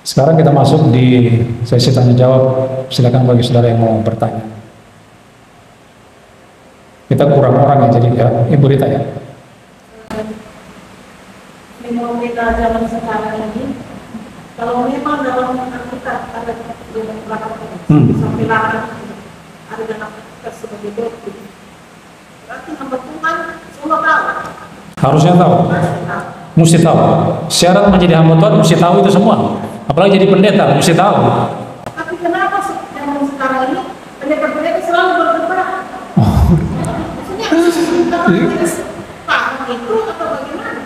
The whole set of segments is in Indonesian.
Sekarang kita masuk di sesi tanya jawab. Silakan bagi saudara yang mau bertanya. Kita kurang orang ya, jadi ya, Ibu Rita ya. Fenomena zaman sekarang ini, kalau memang dalam Alkitab ada beberapa sampai ada dalam Alkitab sebagai bukti, berarti hamba Tuhan semua tahu. Harusnya tahu. Mesti tahu. Syarat menjadi hamba Tuhan mesti tahu itu semua. Apalagi jadi pendeta mesti tahu. Tapi kenapa zaman sekarang ini pendeta-pendeta selalu berdebat? Maksudnya kita paham itu atau bagaimana?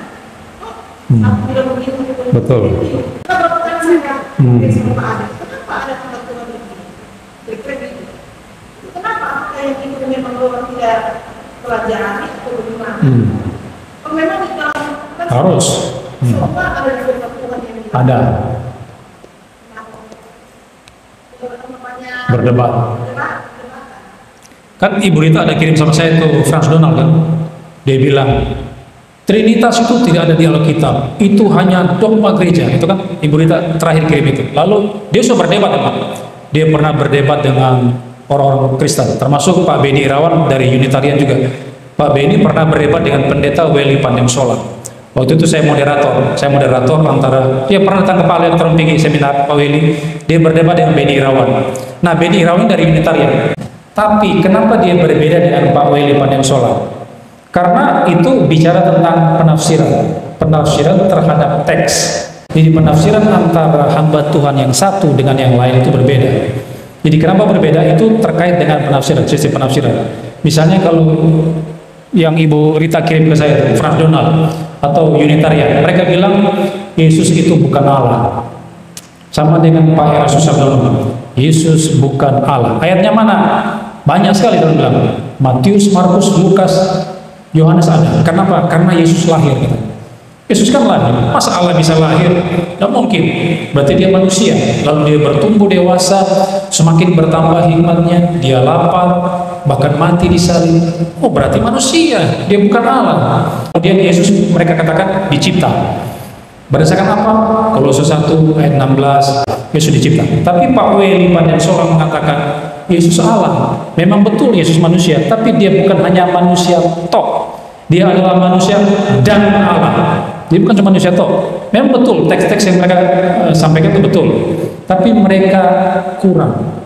Aku tidak begitu. Betul. Kita berpegang saja. Semua ada. Kenapa ada hamba Tuhan ini? Kira-kira gitu. Kenapa yang itu memang orang tidak pelajari atau bagaimana? Memang di dalam Harus. semua ada di dalam Tuhan yang Ada. Berdebat. Kan Ibu Rita ada kirim sama saya tuh Franz Donald kan. Dia bilang Trinitas itu tidak ada di Alkitab. Itu hanya dogma gereja. Itu kan Ibu Rita terakhir kirim itu. Lalu dia sudah berdebat Pak. Dia pernah berdebat dengan orang-orang Kristen, termasuk Pak Beni Irawan dari Unitarian juga. Pak Beni pernah berdebat dengan pendeta Welly Pandemsola. Waktu itu saya moderator antara dia pernah datang ke Pak Elektron Tinggi seminar Pak Welly. Dia berdebat dengan Beni Irawan. Nah, Beni Irawan dari Unitarian. Tapi kenapa dia berbeda dengan Pak Welly Pandemsola? Karena itu bicara tentang penafsiran terhadap teks. Jadi penafsiran antara hamba Tuhan yang satu dengan yang lain itu berbeda. Jadi kenapa berbeda? Itu terkait dengan penafsiran, sistem penafsiran. Misalnya kalau yang Ibu Rita kirim ke saya, Franz Donald atau Unitarian, mereka bilang Yesus itu bukan Allah. Sama dengan Pak Era Susabdono, Yesus bukan Allah. Ayatnya mana? Banyak sekali orang bilang. Matius, Markus, Lukas, Yohanes ada. Kenapa? Karena Yesus lahir. Yesus kan lahir. Masa Allah bisa lahir? Tidak mungkin. Berarti dia manusia. Lalu dia bertumbuh dewasa, semakin bertambah hikmatnya, dia lapar, bahkan mati di salib. Oh, berarti manusia. Dia bukan Allah. Kemudian Yesus mereka katakan dicipta. Berdasarkan apa? Kolose 1 ayat 16, Yesus dicipta. Tapi Pak Welly Pandemsola mengatakan Yesus Allah. Memang betul Yesus manusia, tapi dia bukan hanya manusia tok. Dia adalah manusia dan Allah. Dia bukan cuma manusia tok. Memang betul teks-teks yang mereka sampaikan itu betul. Tapi mereka kurang.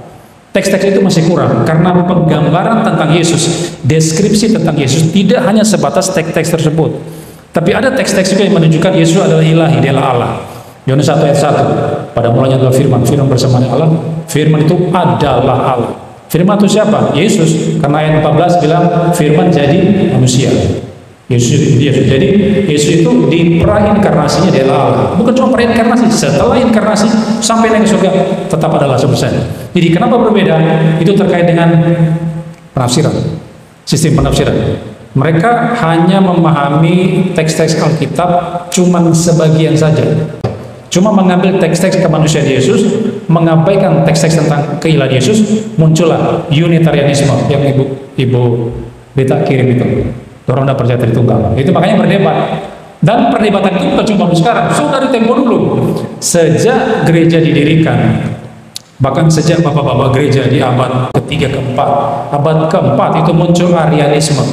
Teks-teks itu masih kurang karena penggambaran tentang Yesus, deskripsi tentang Yesus tidak hanya sebatas teks-teks tersebut. Tapi ada teks-teks juga yang menunjukkan Yesus adalah ilahi, dia adalah Allah. Yohanes 1 ayat 1, pada mulanya adalah firman, firman bersama Allah, firman itu adalah Allah. Firman itu siapa? Yesus. Karena ayat 14 bilang firman jadi manusia. Yesus jadi Yesus itu di prainkarnasinya dia adalah Allah. Bukan cuma prainkarnasi, setelah inkarnasi sampai naik ke surga tetap adalah 100%. Jadi kenapa berbeda? Itu terkait dengan penafsiran, sistem penafsiran. Mereka hanya memahami teks-teks Alkitab cuman sebagian saja. Cuma mengambil teks-teks kemanusiaan Yesus, mengabaikan teks-teks tentang keilahian Yesus, muncullah Unitarianisme yang Ibu Rita kirim itu. Orang tidak percaya Tritunggal. Itu makanya berdebat. Dan perdebatan itu bukan cuma sekarang, sudah dari tempo dulu. Sejak gereja didirikan, bahkan sejak bapak-bapak gereja di abad ketiga keempat, abad keempat itu muncul Arianisme.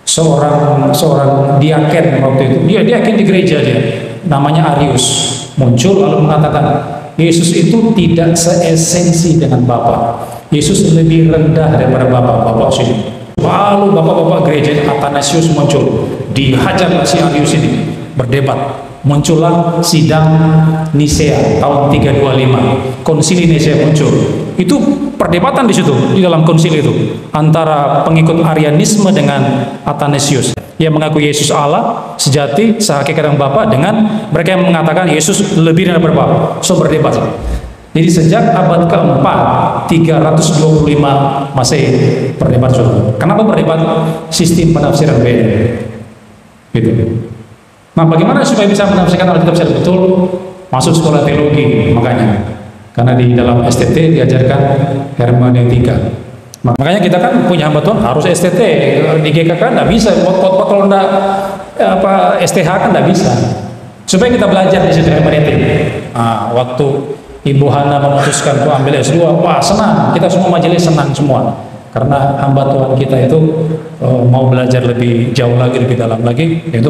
Seorang diaken waktu itu, dia diaken di gereja dia, namanya Arius, muncul lalu mengatakan Yesus itu tidak seesensi dengan Bapa. Yesus lebih rendah daripada Bapa sini. Lalu bapak-bapak gereja Athanasius muncul, dihajar si Arius ini, berdebat. Muncullah sidang Nisea tahun 325, konsili Nisea muncul. Itu perdebatan di situ, di dalam konsili itu antara pengikut Arianisme dengan Athanasius yang mengaku Yesus Allah sejati sehakikat Bapa dengan mereka yang mengatakan Yesus lebih daripada Bapa. So berdebat. Jadi sejak abad keempat 325 Masehi berdebat sudah. Kenapa berdebat? Sistem penafsiran beda. Gitu. Nah, bagaimana supaya bisa menafsirkan Alkitab secara betul? Masuk sekolah teologi, makanya. Karena di dalam STT diajarkan hermeneutika. Makanya kita kan punya hamba Tuhan harus STT. Di GKK kan nggak bisa. Kalau nggak STH kan nggak bisa. Supaya kita belajar di situ hermeneutik. Nah, waktu Ibu Hana memutuskan untuk ambil S2, wah senang, kita semua majelis senang semua. Karena hamba Tuhan kita itu mau belajar lebih jauh lagi, lebih dalam lagi, itu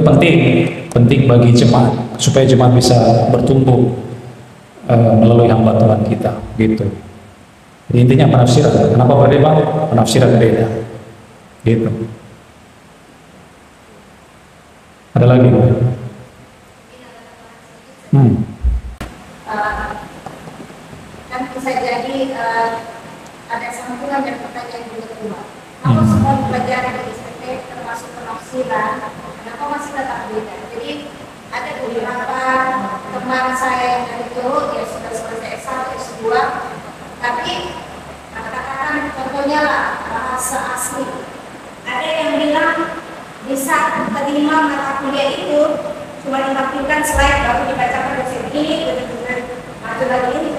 penting bagi jemaat, supaya jemaat bisa bertumbuh melalui hamba Tuhan kita, gitu. Jadi intinya penafsiran. Kenapa berdebat? Penafsiran beda, gitu. Ada lagi? Kan bisa jadi ada sambungan dan pertanyaan juga kedua. Kalau semua pelajaran di STT termasuk penafsiran, kenapa masih tetap beda? Jadi ada beberapa teman saya yang dari Jawa, dia sudah selesai S1, S2, tapi katakan contohnya lah bahasa asli. Ada yang bilang bisa terima mata kuliah itu cuma ditampilkan slide baru dibacakan dosen ini, kemudian maju lagi ini,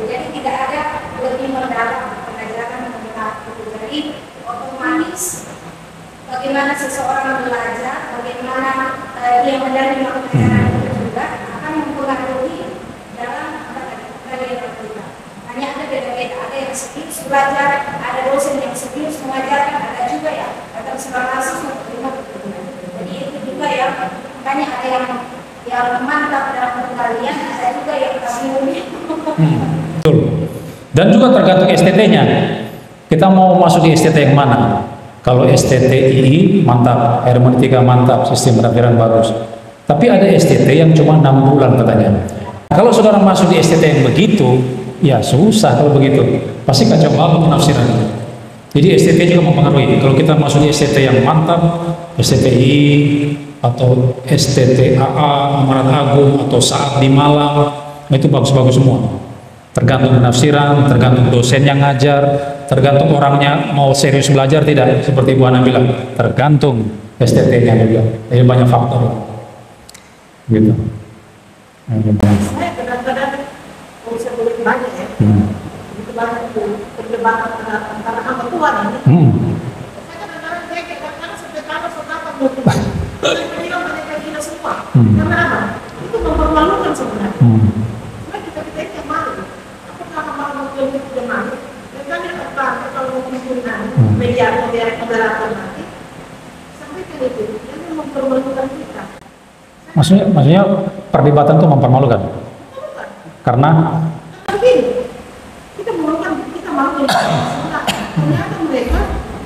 jadi tidak ada lebih mendalam pengajaran mengenai itu. Jadi otomatis bagaimana seseorang belajar, bagaimana dia menerima pengajaran itu juga akan mempengaruhi dalam pengajaran kita. Hanya ada beda-beda, ada yang serius belajar, ada dosen yang serius mengajarkan, ada juga ya akan sebatas menerima pengajaran. Jadi itu juga yang makanya ada yang mantap dalam penggalian, ada juga yang bingung. Betul. Dan juga tergantung STT-nya. Kita mau masuk di STT yang mana? Kalau STTII mantap, hermeneutika mantap, sistem penafsiran bagus. Tapi ada STT yang cuma 6 bulan katanya. Kalau saudara masuk di STT yang begitu, ya susah kalau begitu. Pasti kacau balau penafsiran. Jadi STT juga mempengaruhi. Kalau kita masuk di STT yang mantap, STTI atau STTAA, Amarat Agung, atau Saat di Malang, itu bagus-bagus semua. Tergantung penafsiran, tergantung dosen yang ngajar, tergantung orangnya mau serius belajar tidak, seperti Bu Ana bilang, tergantung STT-nya juga. Jadi banyak faktor, gitu. Saya kadang-kadang bisa boleh banyak ya, itu banyak perdebatan antara hamba Tuhan ini. Saya kadang-kadang sampai kalau saudara mungkin mereka kita semua, karena apa? Itu mempermalukan sebenarnya. Karena kita yang malu. Apakah malu untuk tidak malu? Dan kan yang terpaksa kalau mengumpulkan media moderator nanti sampai ke itu, yang mempermalukan kita. Maksudnya perdebatan itu mempermalukan. Karena kita malu ternyata mereka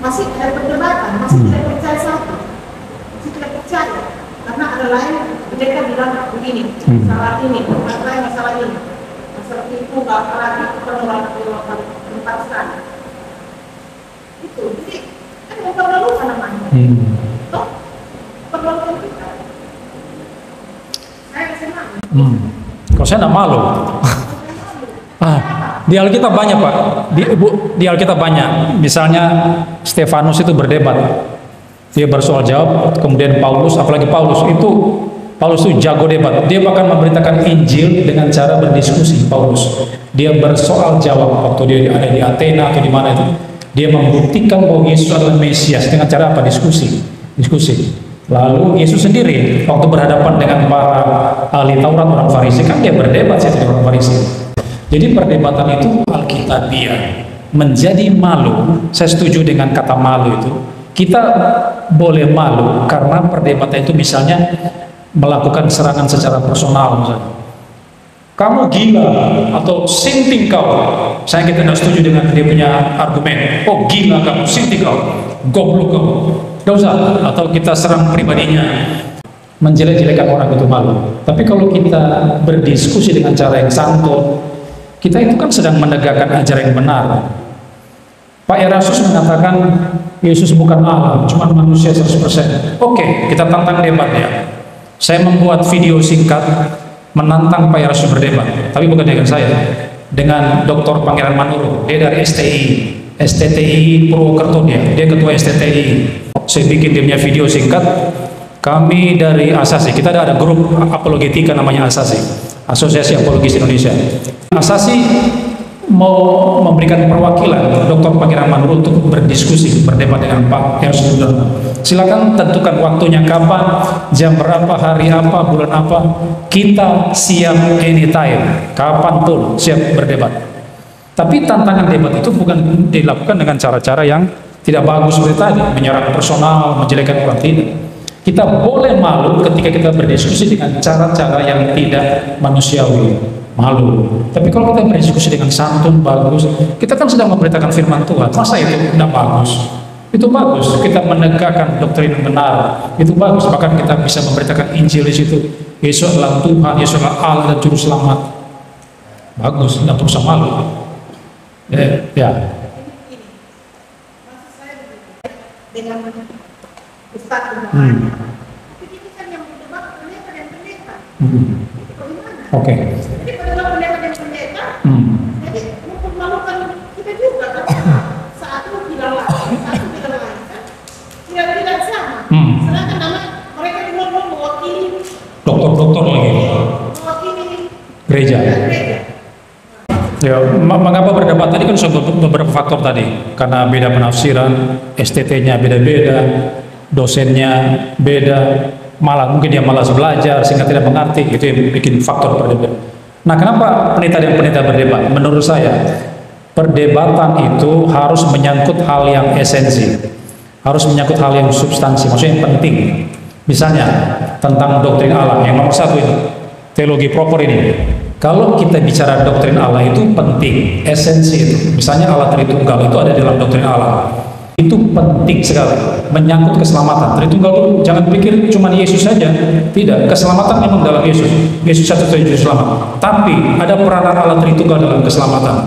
masih ada perdebatan, masih tidak percaya satu, masih tidak percaya karena ada lain mereka bilang begini, salah ini, masalah ini, masalah itu nggak lagi penolakan tempat sekali. Itu jadi kan mempermalukan namanya. Toh permalukan kita. Saya senang. Kalau saya tidak malu. Di Alkitab banyak Pak, di Alkitab banyak. Misalnya Stefanus itu berdebat, dia bersoal jawab, kemudian Paulus, apalagi Paulus itu jago debat. Dia bahkan memberitakan Injil dengan cara berdiskusi. Paulus, dia bersoal jawab waktu dia ada di Athena atau di mana itu, dia membuktikan bahwa Yesus adalah Mesias dengan cara apa? Diskusi. Lalu Yesus sendiri waktu berhadapan dengan para ahli Taurat, orang Farisi, kan dia berdebat dengan orang Farisi. Jadi perdebatan itu alkitabiah. Menjadi malu, saya setuju dengan kata malu itu. Kita boleh malu karena perdebatan itu misalnya melakukan serangan secara personal misalnya. Kamu gila atau sinting kau. Saya tidak setuju dengan dia punya argumen. Oh gila kamu, sinting kau, goblok kau. Gak usah. Atau kita serang pribadinya. Menjelek-jelekan orang itu malu. Tapi kalau kita berdiskusi dengan cara yang santun, kita itu kan sedang menegakkan ajaran yang benar. Pak Erasmus mengatakan Yesus bukan Allah, cuma manusia 100%. Oke, kita tantang debat ya. Saya membuat video singkat menantang Pak Erasmus berdebat, tapi bukan dengan saya, dengan Dr. Pangeran Manurung. Dia dari STTI Purwokerto, dia ketua STTI. Saya bikin dia punya video singkat. Kami dari Asasi, kita ada grup apologetika namanya Asasi, Asosiasi Apologis Indonesia. Asasi mau memberikan perwakilan Dr. Pangeran Manurul untuk berdiskusi, berdebat dengan Pak Heru Sudarno. Silakan tentukan waktunya kapan, jam berapa, hari apa, bulan apa. Kita siap anytime, kapanpun siap berdebat. Tapi tantangan debat itu bukan dilakukan dengan cara-cara yang tidak bagus seperti tadi, menyerang personal, menjelekkan orang, tidak. Kita boleh malu ketika kita berdiskusi dengan cara-cara yang tidak manusiawi, malu. Tapi kalau kita berdiskusi dengan santun, bagus, kita kan sedang memberitakan firman Tuhan. Masa itu tidak bagus? Itu bagus. Kita menegakkan doktrin benar, itu bagus. Bahkan kita bisa memberitakan Injil di situ. Yesus adalah Tuhan, Yesus adalah Allah dan Juru Selamat. Bagus, tidak perlu malu. Ya. Dengan Ustaz tapi itu kan yang berdebat pendeta dan pendeta. Bagaimana? Oke. Jadi pada pendeta dan pendeta, jadi mempermalukan kita juga kan. Satu bilang lain, satu bilang lain kan. Tidak sama. Sedangkan nama mereka juga mewakili Dokter lagi. Mewakili Gereja. Ya, mengapa berdebat tadi kan beberapa faktor tadi, karena beda penafsiran, STT-nya beda-beda, dosennya beda, malah mungkin dia malas belajar sehingga tidak mengerti, itu yang bikin faktor berdebat. Nah, kenapa pendeta dan pendeta berdebat? Menurut saya, perdebatan itu harus menyangkut hal yang esensi, harus menyangkut hal yang substansi, maksudnya yang penting. Misalnya tentang doktrin Allah, yang nomor satu ini, teologi proper ini. Kalau kita bicara doktrin Allah itu penting, esensi itu. Misalnya Allah Tritunggal itu ada dalam doktrin Allah. Itu penting sekali, menyangkut keselamatan. Tritunggal itu jangan pikir cuma Yesus saja. Tidak, keselamatan memang dalam Yesus. Yesus satu-satunya juru selamat. Tapi ada peranan Allah Tritunggal dalam keselamatan.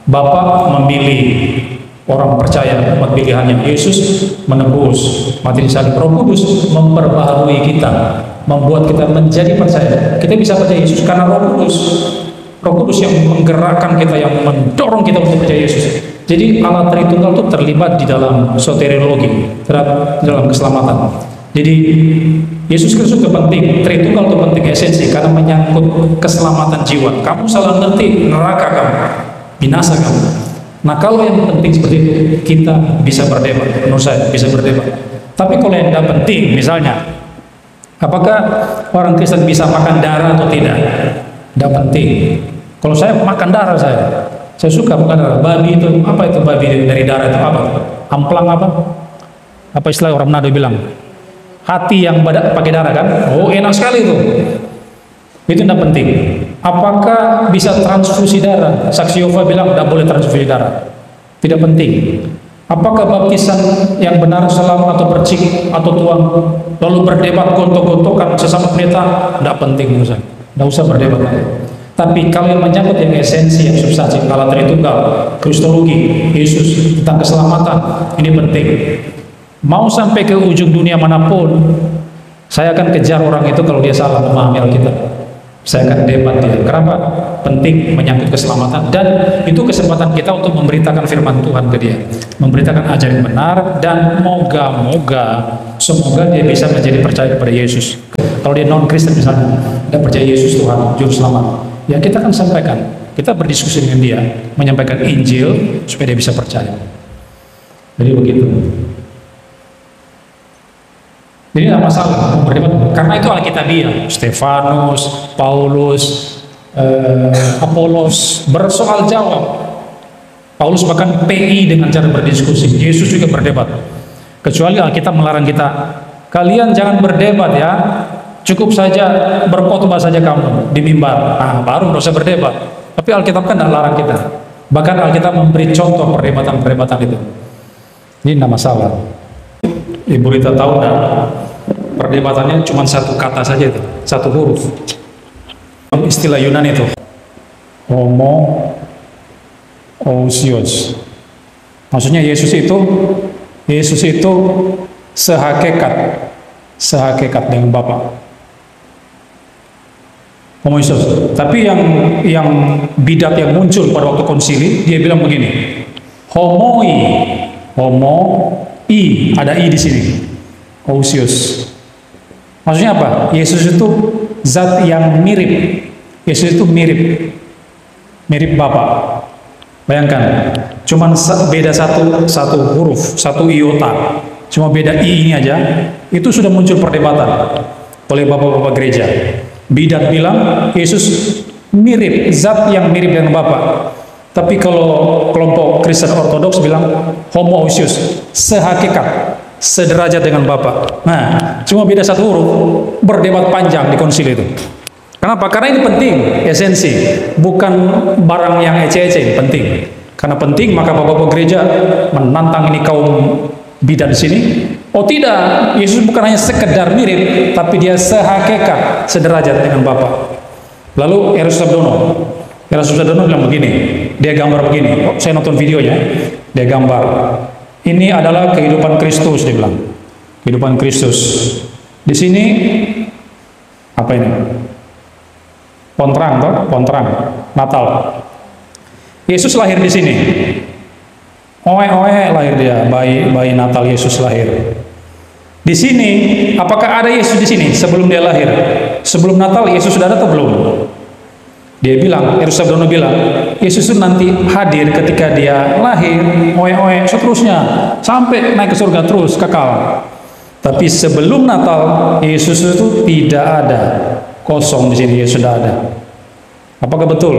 Bapa memilih orang percaya, umat pilihannya. Yesus menebus, mati di salib. Roh Kudus memperbaharui kita, membuat kita menjadi percaya. Kita bisa percaya Yesus karena Roh Kudus yang menggerakkan kita, yang mendorong kita untuk percaya Yesus. Jadi Allah Tritunggal itu terlibat di dalam soteriologi, dalam keselamatan. Jadi Yesus Kristus itu penting, Tritunggal itu penting, esensi, karena menyangkut keselamatan jiwa. Kamu salah ngerti, neraka kamu, binasa kamu. Nah, kalau yang penting seperti itu, kita bisa berdebat. Menurut saya bisa berdebat. Tapi kalau yang tidak penting, misalnya, apakah orang Kristen bisa makan darah atau tidak? Tidak penting. Kalau saya makan darah, saya suka makan darah. Babi itu, apa itu babi dari darah itu apa? Amplang apa? Apa istilah orang Manado bilang? Hati yang pakai darah kan? Oh, enak sekali itu. Itu tidak penting. Apakah bisa transfusi darah? Saksi Yehova bilang tidak boleh transfusi darah. Tidak penting. Apakah baptisan yang benar selam atau percik atau tuang, lalu berdebat gontok-gontokan sesama pendeta? Tidak penting menurut saya. Tidak usah berdebat. Tapi kalau yang menyangkut yang esensi, yang substansi, Allah Tritunggal, Kristologi, Yesus, tentang keselamatan, ini penting. Mau sampai ke ujung dunia manapun, saya akan kejar orang itu kalau dia salah memahami Alkitab. Saya akan debat dia. Kenapa? Penting, menyangkut keselamatan, dan itu kesempatan kita untuk memberitakan firman Tuhan ke dia, memberitakan ajaran benar, dan semoga dia bisa menjadi percaya kepada Yesus. Kalau dia non-Kristen misalnya, dan percaya Yesus Tuhan, Juru Selamat, ya kita akan sampaikan, kita berdiskusi dengan dia, menyampaikan Injil supaya dia bisa percaya. Jadi begitu. Jadi tidak masalah berdebat, karena itu Alkitabiah. Stefanus, Paulus, Apolos bersoal jawab. Paulus bahkan PI dengan cara berdiskusi. Yesus juga berdebat. Kecuali Alkitab melarang kita, kalian jangan berdebat ya, cukup saja berkhotbah saja kamu di mimbar. Nah, baru dosa berdebat. Tapi Alkitab kan tidak larang kita. Bahkan Alkitab memberi contoh perdebatan-perdebatan itu. Ini tidak masalah. Ibu Rita tahu enggak? Perdebatannya cuma satu kata saja itu, satu huruf. Istilah Yunani itu homoousios. Maksudnya Yesus itu sehakikat dengan Bapa. Homoousios. Tapi yang bidat yang muncul pada waktu konsili, dia bilang begini, ada i di sini, ousios. Maksudnya apa? Yesus itu zat yang mirip. Yesus itu mirip Bapa. Bayangkan, cuman beda satu huruf, satu iota, cuma beda i ini aja, itu sudah muncul perdebatan oleh bapak-bapak gereja. Bidat bilang Yesus mirip, zat yang mirip dengan Bapa. Tapi kalau kelompok Kristen Ortodoks bilang homoousios, sehakikat, sederajat dengan Bapa. Nah, cuma beda satu huruf, berdebat panjang di konsil itu. Kenapa? Karena ini penting, esensi, bukan barang yang ece-ece, penting. Karena penting, maka bapak-bapak gereja menantang ini kaum bidat di sini. Oh tidak, Yesus bukan hanya sekedar mirip, tapi dia sehakikat, sederajat dengan Bapa. Lalu Erastus Sabdono bilang begini, dia gambar begini. Oh, saya nonton videonya, dia gambar. Ini adalah kehidupan Kristus, dia bilang. Kehidupan Kristus. Di sini apa ini? Pontrang, Natal. Yesus lahir di sini. Oe lahir dia, bayi Natal Yesus lahir. Di sini, apakah ada Yesus di sini sebelum dia lahir? Sebelum Natal Yesus sudah ada atau belum? Dia bilang, Erastus Sabdono bilang, Yesus itu nanti hadir ketika dia lahir, oe seterusnya, sampai naik ke surga terus, kekal. Tapi sebelum Natal, Yesus itu tidak ada, kosong di sini, Yesus sudah ada. Apakah betul?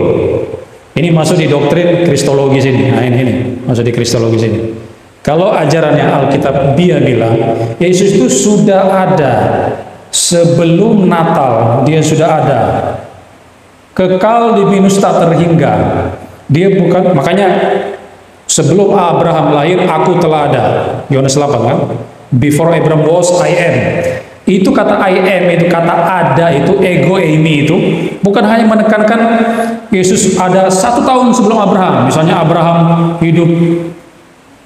Ini masuk di doktrin Kristologi sini. Nah ini masuk di Kristologi sini. Kalau ajarannya Alkitab, dia bilang Yesus itu sudah ada sebelum Natal, dia sudah ada. Kekal di minus tak terhingga. Dia bukan, makanya sebelum Abraham lahir aku telah ada. Yohanes 8 kan? Before Abraham was, I am. Itu kata I am, itu kata ada, itu ego eimi, itu bukan hanya menekankan Yesus ada 1 tahun sebelum Abraham. Misalnya Abraham hidup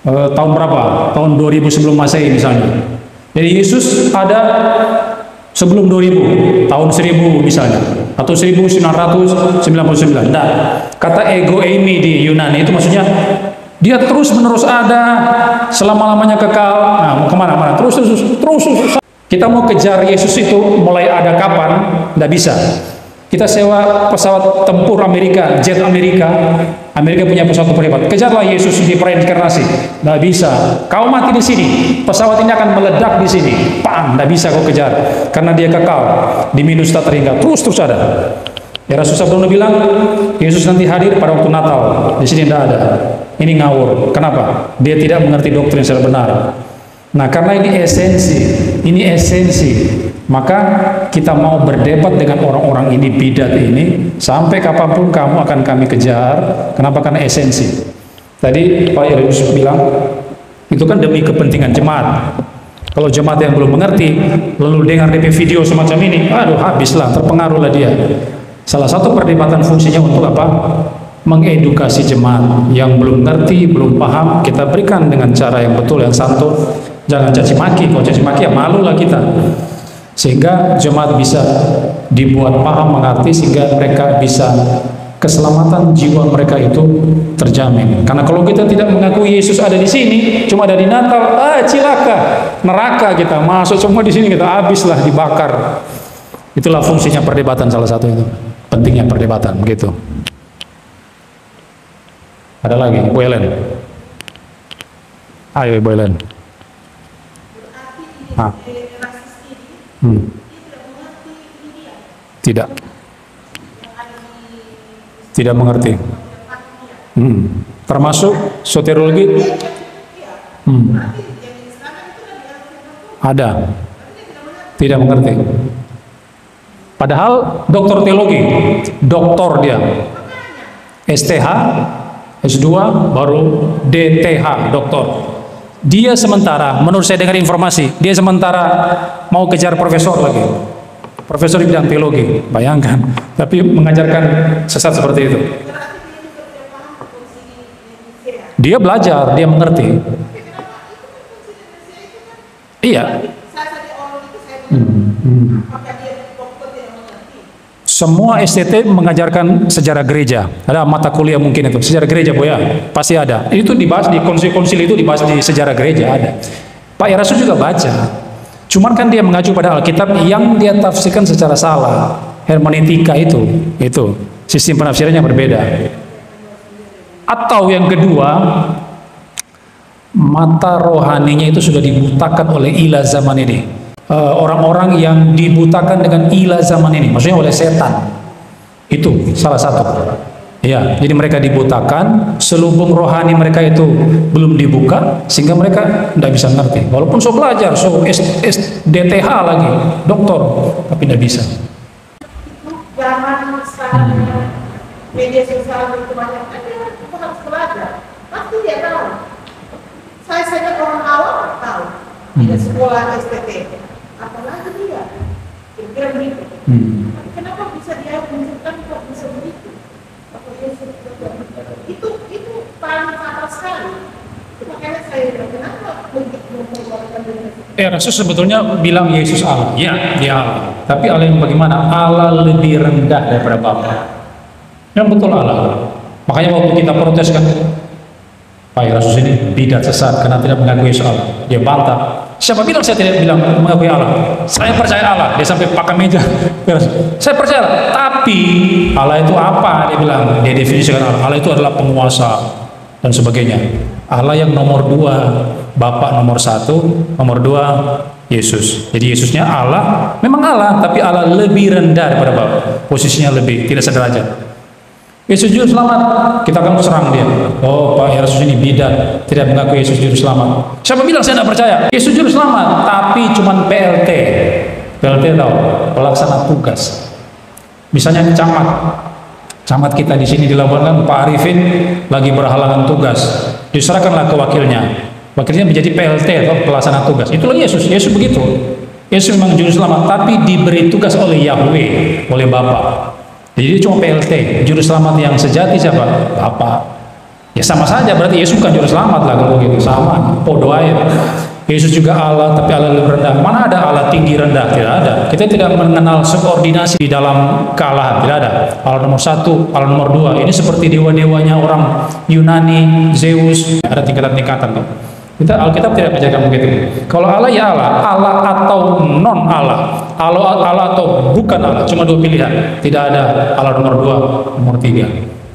tahun berapa? Tahun 2000 sebelum Masehi misalnya. Jadi Yesus ada sebelum 2000, tahun 1000 misalnya, atau 1999. Nah, kata ego eimi di Yunani itu maksudnya dia terus menerus ada, selama-lamanya kekal. Nah, mau kemana-mana, terus. Kita mau kejar Yesus itu mulai ada kapan? Tidak bisa. Kita sewa pesawat tempur Amerika, jet Amerika. Amerika punya pesawat tempur hebat. Kejarlah Yesus di reinkarnasi. Tidak bisa. Kau mati di sini, pesawat ini akan meledak di sini. Pam, tidak bisa kau kejar, karena dia kekal di minus tak terhingga. Terus ada. Erastus Sabdono bilang Yesus nanti hadir pada waktu Natal. Di sini tidak ada. Ini ngawur. Kenapa? Dia tidak mengerti doktrin secara benar. Nah, karena ini esensi, maka kita mau berdebat dengan orang-orang ini, bidat ini, sampai kapanpun kamu akan kami kejar. Kenapa? Karena esensi. Tadi Pak Irinus bilang, itu kan demi kepentingan jemaat. Kalau jemaat yang belum mengerti, lalu dengar DP video semacam ini, aduh habislah, terpengaruhlah dia. Salah satu perdebatan fungsinya untuk apa? Mengedukasi jemaat yang belum ngerti, belum paham, kita berikan dengan cara yang betul, yang santun. Jangan caci maki, kalau caci maki ya malu lah kita. Sehingga jemaat bisa dibuat paham, mengerti, sehingga mereka bisa keselamatan jiwa mereka itu terjamin. Karena kalau kita tidak mengakui Yesus ada di sini, cuma ada di Natal, cilaka, neraka kita masuk semua di sini, kita habislah, dibakar. Itulah fungsinya perdebatan, salah satu itu. Pentingnya perdebatan, begitu. Ada lagi, Bu Ellen. Ayo, Ibu Ellen. Tidak mengerti. Termasuk soteriologi. Ada. Tidak mengerti. Padahal doktor teologi, doktor dia, STH, S2, baru DTH, doktor. Dia sementara, menurut saya dengar informasi, dia sementara mau kejar profesor lagi. Profesor di bidang teologi, bayangkan. Tapi mengajarkan sesat seperti itu. Dia belajar, dia mengerti. Iya. Semua STT mengajarkan sejarah gereja. Ada mata kuliah mungkin itu sejarah gereja, Bu ya, pasti ada. Itu dibahas di konsil-konsil, itu dibahas di sejarah gereja, ada. Pak Erastus juga baca. Cuman kan dia mengacu pada Alkitab yang dia tafsirkan secara salah. Hermeneutika itu sistem penafsirannya berbeda. Atau yang kedua, mata rohaninya itu sudah dibutakan oleh ilah zaman ini. Orang-orang yang dibutakan dengan ilah zaman ini, maksudnya oleh setan. Itu salah satu. Ya, jadi mereka dibutakan, selubung rohani mereka itu belum dibuka, sehingga mereka tidak bisa ngerti. Walaupun so belajar, so SDTH lagi, doktor, tapi tidak bisa. Zaman sekarang media sosial itu banyak, kita harus belajar. Pasti dia tahu. Saya saja orang awam tahu. Tidak sekolah STT. Apalagi dia. Kira-kira begitu. Tapi kenapa bisa dia menunjukkan kok bisa begitu? Apa dia itu paling fatal sekali. Makanya saya bilang, kenapa untuk memperlukan diri? Rasul sebetulnya bilang Yesus Allah. Ya, dia Allah. Tapi Allah yang bagaimana? Allah lebih rendah daripada Bapa. Yang betul Allah. Makanya waktu kita protes kan, Pak Rasul ini bidat sesat karena tidak mengakui Yesus Allah. Dia bantah. Siapa bilang saya tidak bilang mengakui Allah? Saya percaya Allah. Dia sampai pakai meja. Saya percaya Allah. Tapi Allah itu apa? Dia bilang. Dia definisikan Allah. Allah itu adalah penguasa dan sebagainya. Allah yang nomor 2, Bapa nomor 1, nomor 2 Yesus. Jadi Yesusnya Allah, memang Allah, tapi Allah lebih rendah daripada Bapa. Posisinya lebih, tidak sederajat. Yesus juru selamat, kita akan serang dia. Oh, Pak Yesus ini bidat, tidak mengakui Yesus juru selamat. Siapa bilang saya tidak percaya? Yesus juru selamat, tapi cuman PLT. PLT tahu, pelaksana tugas. Misalnya camat kita di sini di Labuan, Pak Arifin lagi berhalangan tugas, diserahkanlah ke wakilnya. Wakilnya menjadi PLT atau pelaksana tugas. Itulah Yesus. Yesus begitu. Yesus memang juru selamat, tapi diberi tugas oleh Yahweh, oleh Bapa. Jadi dia cuma PLT. Juru selamat yang sejati siapa? Bapa. Ya sama saja, berarti Yesus bukan juru selamat lah kalau begitu. Sama, podo aja. Yesus juga Allah, tapi Allah lebih rendah. Mana ada Allah tinggi rendah? Tidak ada. Kita tidak mengenal subordinasi di dalam kealahan. Tidak ada. Allah nomor 1, Allah nomor 2. Ini seperti dewa-dewanya orang Yunani, Zeus. Ada tingkatan-tingkatan. Kita Alkitab tidak mengajarkan begitu. Kalau Allah ya Allah, Allah atau non Allah, Allah atau bukan Allah, cuma 2 pilihan. Tidak ada Allah nomor 2, nomor 3.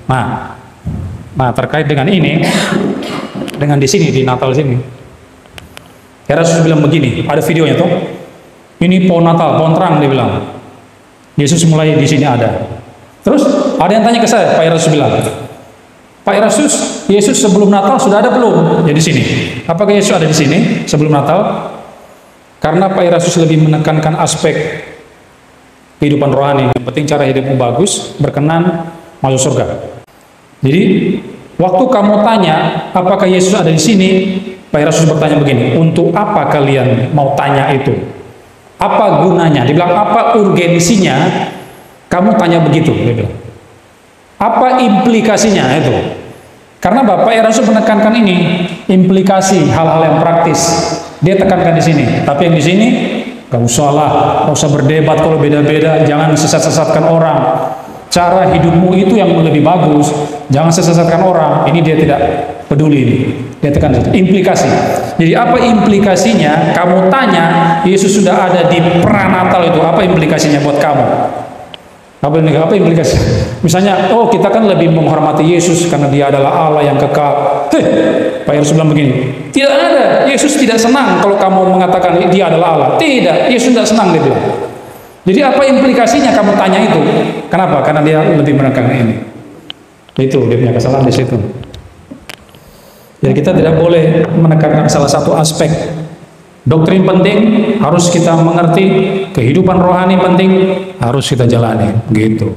Nah terkait dengan ini, dengan di sini di Natal sini, Yesus bilang begini, ada videonya tuh. Ini pohon Natal, pohon terang dia bilang. Yesus mulai di sini ada. Terus ada yang tanya ke saya, Pak Yesus bilang, Pak Yesus sebelum Natal sudah ada belum? Ya di sini. Apakah Yesus ada di sini sebelum Natal? Karena Pak Yesus lebih menekankan aspek kehidupan rohani. Yang penting cara hidupmu bagus, berkenan, masuk surga. Jadi waktu kamu tanya apakah Yesus ada di sini, Pak Yesus bertanya begini, untuk apa kalian mau tanya itu? Apa gunanya? Dia bilang, apa urgensinya kamu tanya begitu? Dia bilang. Apa implikasinya itu? Karena Bapak Yesus menekankan ini, implikasi hal-hal yang praktis. Dia tekankan di sini. Tapi yang di sini, gak usah lah, gak usah berdebat kalau beda-beda, jangan sesat-sesatkan orang. Cara hidupmu itu yang lebih bagus, jangan sesatkan orang. Ini dia tidak peduli ini. Dia tekan implikasi. Jadi apa implikasinya? Kamu tanya, Yesus sudah ada di pranatal itu. Apa implikasinya buat kamu? Apa implikasi? Misalnya, oh kita kan lebih menghormati Yesus karena dia adalah Allah yang kekal. Pak Yesus bilang begini, tidak ada. Yesus tidak senang kalau kamu mengatakan dia adalah Allah. Tidak, Yesus tidak senang dia bilang. Jadi apa implikasinya kamu tanya itu? Kenapa? Karena dia lebih menekankan ini. Itu dia punya kesalahan di situ. Jadi kita tidak boleh menekankan salah satu aspek. Doktrin penting, harus kita mengerti. Kehidupan rohani penting, harus kita jalani. Gitu.